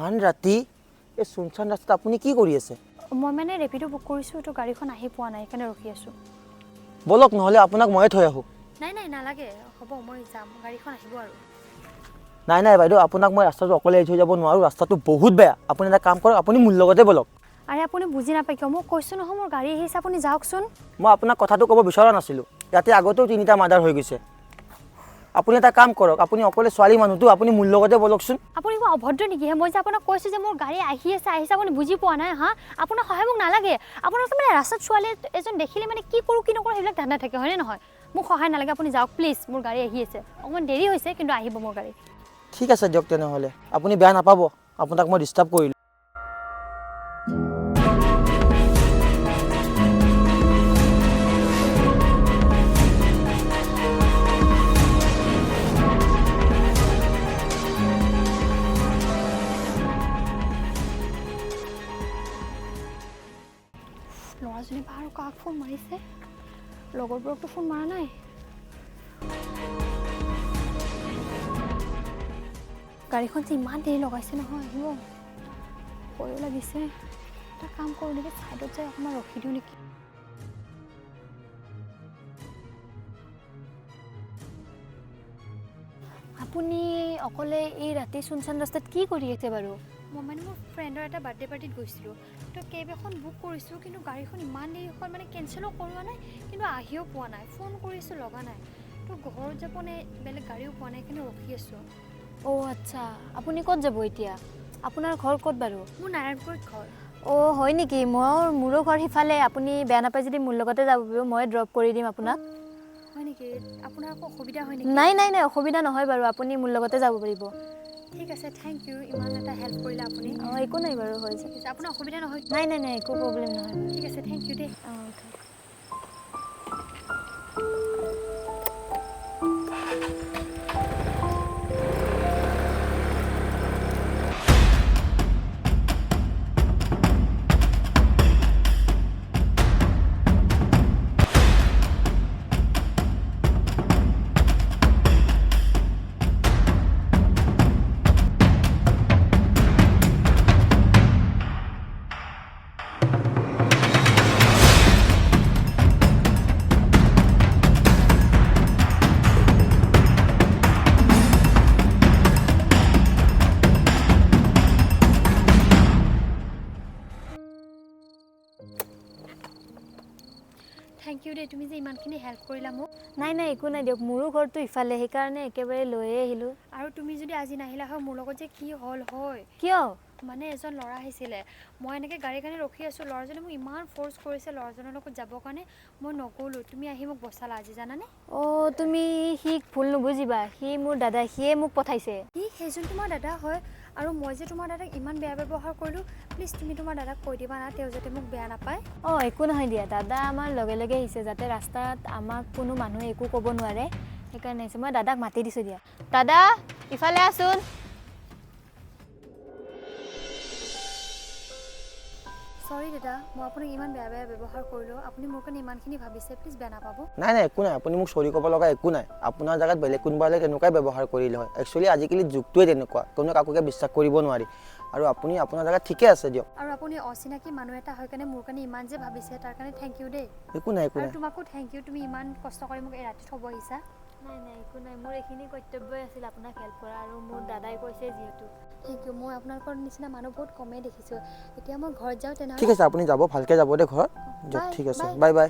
ইমান ৰাতি এই সুনচান ৰাস্তাত আপুনি কি কৰি আছে? মই মানে ৰেপিডো বুক কৰিছোঁ তো গাড়ীখন আহি পোৱা নাই সেইকাৰণে ৰখি আছোঁ। বলক নহ'লে আপোনাক ময়ে থৈ আহোঁ। নাই নাই নালাগে, হ'ব মই যাম, গাড়ীখন আহিব আৰু। নাই নাই বাইদেউ, আপোনাক মই ৰাস্তাটো অকলে এৰি থৈ যাব নোৱাৰোঁ, ৰাস্তাটো বহুত বেয়া। আপুনি এটা কাম কৰক, আপুনি মোৰ লগতে বলক। আৰে আপুনি বুজি নাপায় কিয়? মই কৈছোঁ নহয় মোৰ গাড়ী আহিছে, আপুনি যাওকচোন। মই আপোনাক কথাটো ক'ব বিচৰা নাছিলোঁ, ইয়াতে আগতেও 3টা মাৰ্ডাৰ হৈ গৈছে। আপুনি এটা কাম কৰক, আপুনি অকলে ছোৱালী মানুহটো, আপুনি মোৰ লগতে বলকচোন। আপুনি কিবা অভদ্ৰ নেকি? মই যে আপোনাক কৈছোঁ যে মোৰ গাড়ী আহিছে আপুনি বুজি পোৱা নাই হা? আপোনাৰ সহায় মোক নালাগে। আপোনাৰ মানে ৰাস্তাত ছোৱালী এজন দেখিলে মানে কি কৰোঁ কি নকৰোঁ সেইবিলাক ধান্দা থাকে, হয়নে নহয়? মোক সহায় নালাগে, আপুনি যাওক প্লিজ, মোৰ গাড়ী আহি আছে। অকণমান দেৰি হৈছে কিন্তু আহিব মোৰ গাড়ী। ঠিক আছে দিয়ক তেনেহ'লে, আপুনি বেয়া নাপাব, আপোনাক মই ডিষ্টাৰ্ব কৰিলোঁ। ল'ৰাজনী বাৰু কাক ফোন মাৰিছে? লগৰবোৰকতো ফোন মৰা নাই। গাড়ীখন যে ইমান দেৰি লগাইছে নহয়, আহিব ভয়ো লাগিছে। এটা কাম কৰোঁ নেকি, ছাইডত যাই অকণমান ৰখি দিওঁ নেকি? আপুনি অকলে এই ৰাতি সুনচান ৰাস্তাত কি কৰি আছে বাৰু? মই মানে মোৰ ফ্ৰেণ্ডৰ এটা বাৰ্থডে পাৰ্টিত গৈছিলোঁ, তো কেব এখন বুক কৰিছোঁ কিন্তু গাড়ীখন ইমান দেৰি হ'ল, মানে কেঞ্চেলো কৰোৱা নাই কিন্তু আহিও পোৱা নাই। ফোন কৰিছোঁ লগা নাই, তো ঘৰত যাব নে বেলেগ গাড়ীও পোৱা নাই, কিন্তু ৰখি আছোঁ। অ' আচ্ছা, আপুনি ক'ত যাব এতিয়া? আপোনাৰ ঘৰ ক'ত বাৰু? মোৰ নাৰায়ণপুৰত ঘৰ। অ' হয় নেকি? মোৰো ঘৰ সিফালে। আপুনি বেয়া নাপায় যদি মোৰ লগতে যাব পাৰিব, মই ড্ৰপ কৰি দিম আপোনাক। হয় নেকি? আপোনাৰ আকৌ অসুবিধা হয় নেকি? নাই নাই নাই, অসুবিধা নহয় বাৰু, আপুনি মোৰ লগতে যাব পাৰিব। ঠিক আছে, থেংক ইউ, ইমান এটা হেল্প কৰিলে আপুনি। অঁ একো নাই বাৰু, হৈ যাব। আপোনাৰ অসুবিধা নহয়? নাই নাই নাই, একো প্ৰব্লেম নহয়। ঠিক আছে, থেংক ইউ দেই। অঁ থেংক ইউ দেই, তুমি যে ইমানখিনি হেল্প কৰিলা মোক। নাই নাই একো নাই দিয়ক, মোৰো ঘৰটো ইফালে, সেইকাৰণে একেবাৰে লৈয়ে আহিলোঁ। আৰু তুমি যদি আজি নাহিলা হয়, মোৰ লগত যে কি হ'ল হয়? কিয়? মানে এজন ল'ৰা আহিছিলে, মই এনেকৈ গাড়ীৰ কাৰণে ৰখি আছোঁ, ল'ৰাজনে মোক ইমান ফ'ৰ্চ কৰিছে ল'ৰাজনৰ লগত যাবৰ কাৰণে, মই নগ'লোঁ। তুমি আহি মোক বচালা আজি, জানানে? অঁ তুমি সিক ভুল নুবুজিবা, সি মোৰ দাদা, সিয়ে মোক পঠাইছে। সেইজন তোমাৰ দাদা হয়, আৰু মই যে তোমাৰ দাদাক ইমান বেয়া ব্যৱহাৰ কৰিলোঁ, প্লিজ তুমি তোমাৰ দাদাক কৈ দিবা না, তেওঁ যাতে মোক বেয়া নাপায়। অঁ একো নহয় দিয়া, দাদা আমাৰ লগে লগে আহিছে, যাতে ৰাস্তাত আমাক কোনো মানুহে একো ক'ব নোৱাৰে, সেইকাৰণে আহিছে। মই দাদাক মাতি দিছোঁ দিয়া। দাদা ইফালে আছোন। চৰি দাদা, মই আপোনাক ইমান বেয়া ব্যৱহাৰ কৰিলোঁ, আপুনি মোৰ কাৰণে ইমানখিনি ভাবিছে, প্লিজ বেয়া নাপাব। নাই নাই একো নাই, আপুনি মোক চৰি ক'ব লগা একো নাই। আপোনাৰ জেগাত বেলেগ কোনোবা হ'লে তেনেকুৱাই ব্যৱহাৰ কৰিলে হয়। একচুৱেলি আজিকালি যুগটোৱে তেনেকুৱা, কোনো কাকোকে বিশ্বাস কৰিব নোৱাৰি, আৰু আপুনি আপোনাৰ জেগাত ঠিকে আছে দিয়ক। আৰু আপুনি অচিনাকি মানুহ এটা হৈ কাৰণে মোৰ কাৰণে ইমান যে ভাবিছে, তাৰ কাৰণে থেংক ইউ দেই। একো নাই একো নাই। আৰু তোমাকো থেংক ইউ, তুমি ইমান কষ্ট কৰি মোক এই ৰাতি থ'ব আহিছা। নাই নাই একো নাই, মোৰ এইখিনি কৰ্তব্যই আছিল আপোনাক হেল্প কৰা, আৰু মোৰ দাদাই কৈছে যিহেতু। থেংক ইউ, মই আপোনালোকৰ নিচিনা মানুহ বহুত কমেই দেখিছোঁ। এতিয়া মই ঘৰত যাওঁ তেনেহ'লে। ঠিক আছে, আপুনি যাব, ভালকৈ যাব দে ঘৰত। দিয়ক ঠিক আছে, বাই বাই।